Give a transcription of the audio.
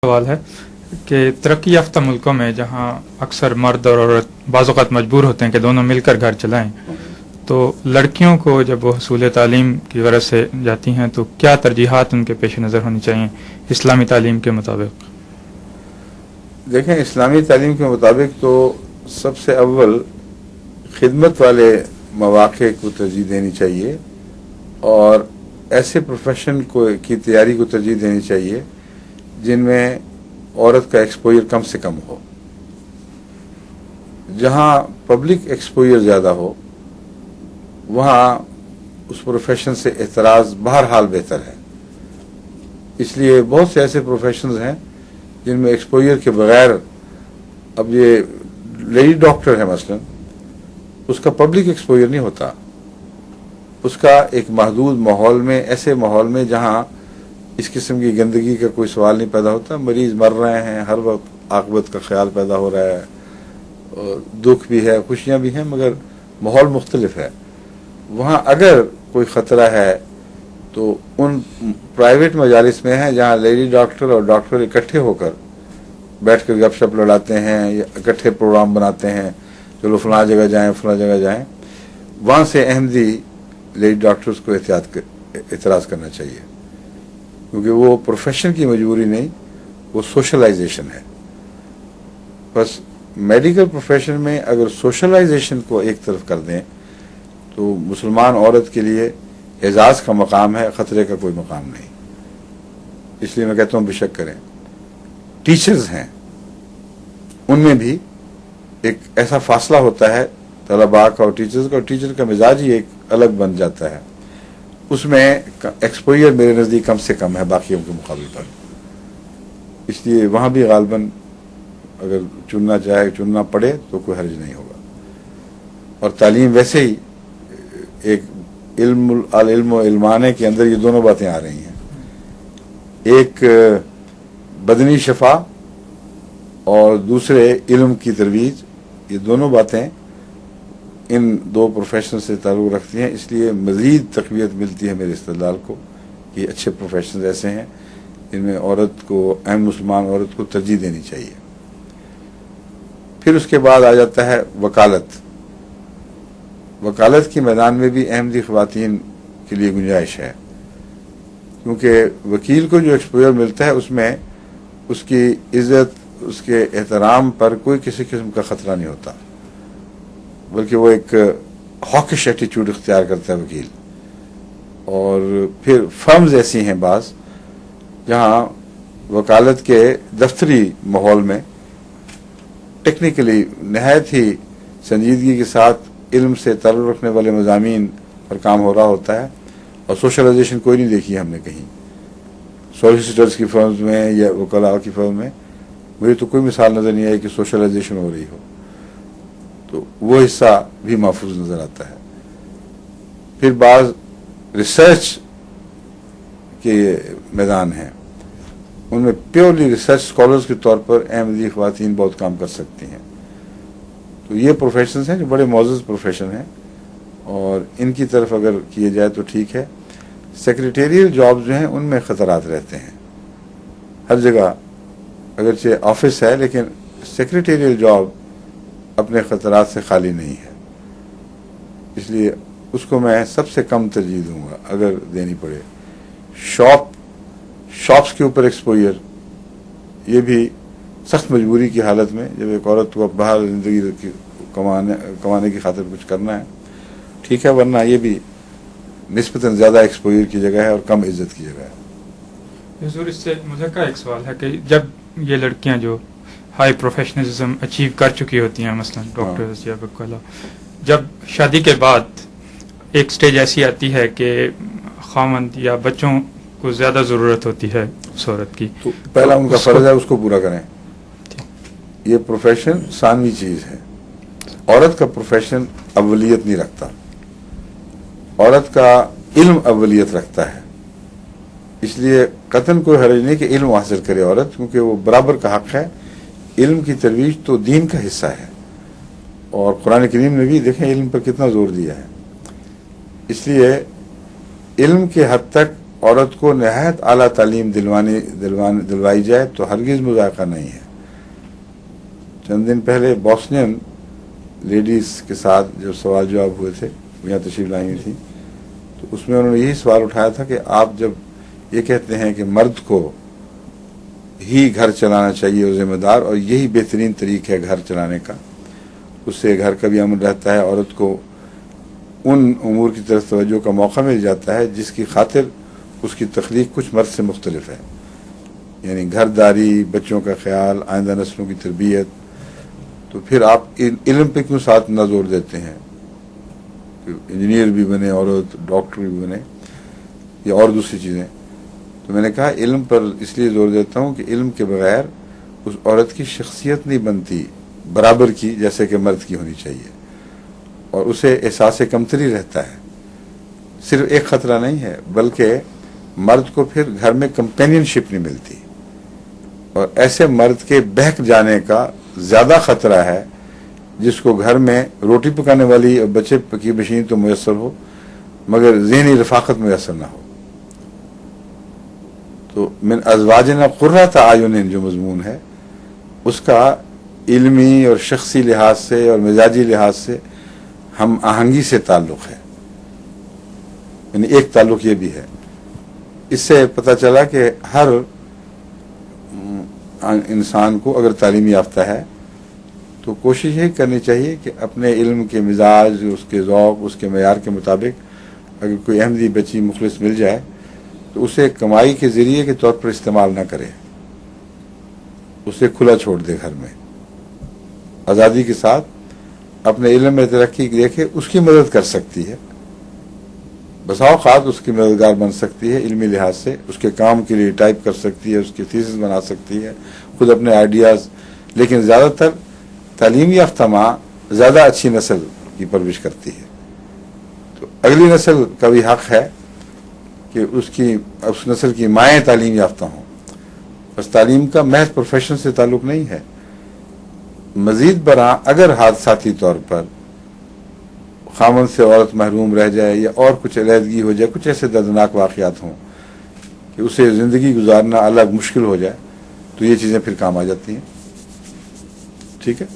سوال ہے کہ ترقی یافتہ ملکوں میں جہاں اکثر مرد اور عورت بعض اوقات مجبور ہوتے ہیں کہ دونوں مل کر گھر چلائیں، تو لڑکیوں کو جب وہ حصول تعلیم کی غرض سے جاتی ہیں تو کیا ترجیحات ان کے پیش نظر ہونی چاہیے اسلامی تعلیم کے مطابق؟ دیکھیں، اسلامی تعلیم کے مطابق تو سب سے اول خدمت والے مواقع کو ترجیح دینی چاہیے اور ایسے پروفیشن کی تیاری کو ترجیح دینی چاہیے جن میں عورت کا ایکسپوئر کم سے کم ہو. جہاں پبلک ایکسپوئر زیادہ ہو وہاں اس پروفیشن سے اعتراض بہرحال بہتر ہے. اس لیے بہت سے ایسے پروفیشنز ہیں جن میں ایکسپوئر کے بغیر، اب یہ لیڈی ڈاکٹر ہے مثلا، اس کا پبلک ایکسپوئر نہیں ہوتا، اس کا ایک محدود ماحول میں، ایسے ماحول میں جہاں اس قسم کی گندگی کا کوئی سوال نہیں پیدا ہوتا. مریض مر رہے ہیں، ہر وقت عاقبت کا خیال پیدا ہو رہا ہے، دکھ بھی ہے، خوشیاں بھی ہیں، مگر ماحول مختلف ہے. وہاں اگر کوئی خطرہ ہے تو ان پرائیویٹ مجالس میں ہے جہاں لیڈی ڈاکٹر اور ڈاکٹر اکٹھے ہو کر بیٹھ کر گپ شپ لڑاتے ہیں یا اکٹھے پروگرام بناتے ہیں، چلو فلاں جگہ جائیں فلاں جگہ جائیں. وہاں سے احمدی لیڈی ڈاکٹرز کو اعتراض کرنا چاہیے، کیونکہ وہ پروفیشن کی مجبوری نہیں، وہ سوشلائزیشن ہے. بس میڈیکل پروفیشن میں اگر سوشلائزیشن کو ایک طرف کر دیں تو مسلمان عورت کے لیے اعزاز کا مقام ہے، خطرے کا کوئی مقام نہیں. اس لیے میں کہتا ہوں بے شک کریں. ٹیچرز ہیں، ان میں بھی ایک ایسا فاصلہ ہوتا ہے طلباء کا اور ٹیچرز کا، اور ٹیچر کا مزاج ہی ایک الگ بن جاتا ہے. اس میں ایکسپوئر میرے نزدیک کم سے کم ہے باقیوں کے مقابلے پر. اس لیے وہاں بھی غالباً اگر چننا پڑے تو کوئی حرج نہیں ہوگا. اور تعلیم ویسے ہی ایک علم و علمانے کے اندر یہ دونوں باتیں آ رہی ہیں، ایک بدنی شفا اور دوسرے علم کی ترویج. یہ دونوں باتیں ان دو پروفیشن سے تعلق رکھتی ہیں. اس لیے مزید تقویت ملتی ہے میرے استدلال کو کہ اچھے پروفیشنز ایسے ہیں جن میں عورت کو، اہم مسلمان عورت کو ترجیح دینی چاہیے. پھر اس کے بعد آ جاتا ہے وکالت. وکالت کے میدان میں بھی احمدی خواتین کے لیے گنجائش ہے، کیونکہ وکیل کو جو ایکسپوئر ملتا ہے اس میں اس کی عزت، اس کے احترام پر کوئی کسی قسم کا خطرہ نہیں ہوتا، بلکہ وہ ایک ہاکش ایٹیچیوڈ اختیار کرتا ہے وکیل. اور پھر فرمز ایسی ہیں بعض جہاں وکالت کے دفتری ماحول میں ٹیکنیکلی نہایت ہی سنجیدگی کے ساتھ علم سے تعلق رکھنے والے مضامین پر کام ہو رہا ہوتا ہے، اور سوشلائزیشن کوئی نہیں دیکھی ہم نے کہیں. سولیسیٹرز کی فرمز میں یا وکلاء کی فرم میں مجھے تو کوئی مثال نظر نہیں آئی کہ سوشلائزیشن ہو رہی ہو. تو وہ حصہ بھی محفوظ نظر آتا ہے. پھر بعض ریسرچ کے میدان ہیں، ان میں پیورلی ریسرچ اسکالرز کے طور پر احمدی خواتین بہت کام کر سکتی ہیں. تو یہ پروفیشنز ہیں جو بڑے معزز پروفیشن ہیں، اور ان کی طرف اگر کیے جائے تو ٹھیک ہے. سیکریٹریل جابز جو ہیں ان میں خطرات رہتے ہیں ہر جگہ، اگرچہ آفس ہے لیکن سیکریٹریل جاب اپنے خطرات سے خالی نہیں ہے. اس لیے اس کو میں سب سے کم ترجیح دوں گا اگر دینی پڑے. شاپس کے اوپر ایکسپوئر، یہ بھی سخت مجبوری کی حالت میں جب ایک عورت کو باہر زندگی کمانے کی خاطر کچھ کرنا ہے ٹھیک ہے، ورنہ یہ بھی نسبتاً زیادہ ایکسپوئر کی جگہ ہے اور کم عزت کی جگہ ہے. حضور، اس سے مجھے کا ایک سوال ہے کہ جب یہ لڑکیاں جو ہائی پروفیشنلزم اچیو کر چکی ہوتی ہیں، مثلا ڈاکٹرز یا وکلا، جب شادی کے بعد ایک سٹیج ایسی آتی ہے کہ خاوند یا بچوں کو زیادہ ضرورت ہوتی ہے اس عورت کی، تو پہلا ان کا فرض ہے اس کو پورا کریں. یہ پروفیشن ثانوی چیز ہے. عورت کا پروفیشن اولیت نہیں رکھتا، عورت کا علم اولیت رکھتا ہے. اس لیے قطعاً کوئی حرج نہیں کہ علم حاصل کرے عورت، کیونکہ وہ برابر کا حق ہے. علم کی ترویج تو دین کا حصہ ہے، اور قرآن کریم نے بھی دیکھیں علم پر کتنا زور دیا ہے. اس لیے علم کے حد تک عورت کو نہایت اعلیٰ تعلیم دلوائی جائے تو ہرگز مذائقہ نہیں ہے. چند دن پہلے بوسنین لیڈیز کے ساتھ جب سوال جواب ہوئے تھے، وہ یہاں تشریف لائی ہوئی تھیں، تو اس میں انہوں نے یہی سوال اٹھایا تھا کہ آپ جب یہ کہتے ہیں کہ مرد کو ہی گھر چلانا چاہیے اور ذمہ دار، اور یہی بہترین طریقہ ہے گھر چلانے کا، اس سے گھر کا بھی امن رہتا ہے، عورت کو ان امور کی طرف توجہ کا موقع مل جاتا ہے جس کی خاطر اس کی تخلیق کچھ مرد سے مختلف ہے، یعنی گھر داری، بچوں کا خیال، آئندہ نسلوں کی تربیت. تو پھر آپ علم پہ کیوں ساتھ نہ زور دیتے ہیں کہ انجینئر بھی بنے، عورت ڈاکٹر بھی بنے یا اور دوسری چیزیں. تو میں نے کہا علم پر اس لیے زور دیتا ہوں کہ علم کے بغیر اس عورت کی شخصیت نہیں بنتی برابر کی جیسے کہ مرد کی ہونی چاہیے، اور اسے احساس کمتری رہتا ہے. صرف ایک خطرہ نہیں ہے بلکہ مرد کو پھر گھر میں کمپینین شپ نہیں ملتی، اور ایسے مرد کے بہک جانے کا زیادہ خطرہ ہے جس کو گھر میں روٹی پکانے والی اور بچے کی مشین تو میسر ہو مگر ذہنی رفاقت میسر نہ ہو. تو من ازواجنا قرۃ اعین جو مضمون ہے اس کا علمی اور شخصی لحاظ سے اور مزاجی لحاظ سے ہم آہنگی سے تعلق ہے، یعنی ایک تعلق یہ بھی ہے. اس سے پتہ چلا کہ ہر انسان کو اگر تعلیم یافتہ ہے تو کوشش یہ کرنی چاہیے کہ اپنے علم کے مزاج، اس کے ذوق، اس کے معیار کے مطابق اگر کوئی احمدی بچی مخلص مل جائے تو اسے کمائی کے ذریعے کے طور پر استعمال نہ کرے، اسے کھلا چھوڑ دے، گھر میں آزادی کے ساتھ اپنے علم میں ترقی دیکھے، اس کی مدد کر سکتی ہے، بسا اوقات اس کی مددگار بن سکتی ہے علمی لحاظ سے، اس کے کام کے لیے ٹائپ کر سکتی ہے، اس کی تھیسس بنا سکتی ہے، خود اپنے آئیڈیاز. لیکن زیادہ تر تعلیم یافتہ ماں زیادہ اچھی نسل کی پرورش کرتی ہے. تو اگلی نسل کا بھی حق ہے کہ اس نسل کی مائیں تعلیم یافتہ ہوں. بس تعلیم کا محض پروفیشن سے تعلق نہیں ہے، مزید برآں اگر حادثاتی طور پر خامن سے عورت محروم رہ جائے یا اور کچھ علیحدگی ہو جائے، کچھ ایسے دردناک واقعات ہوں کہ اسے زندگی گزارنا الگ مشکل ہو جائے، تو یہ چیزیں پھر کام آ جاتی ہیں. ٹھیک ہے.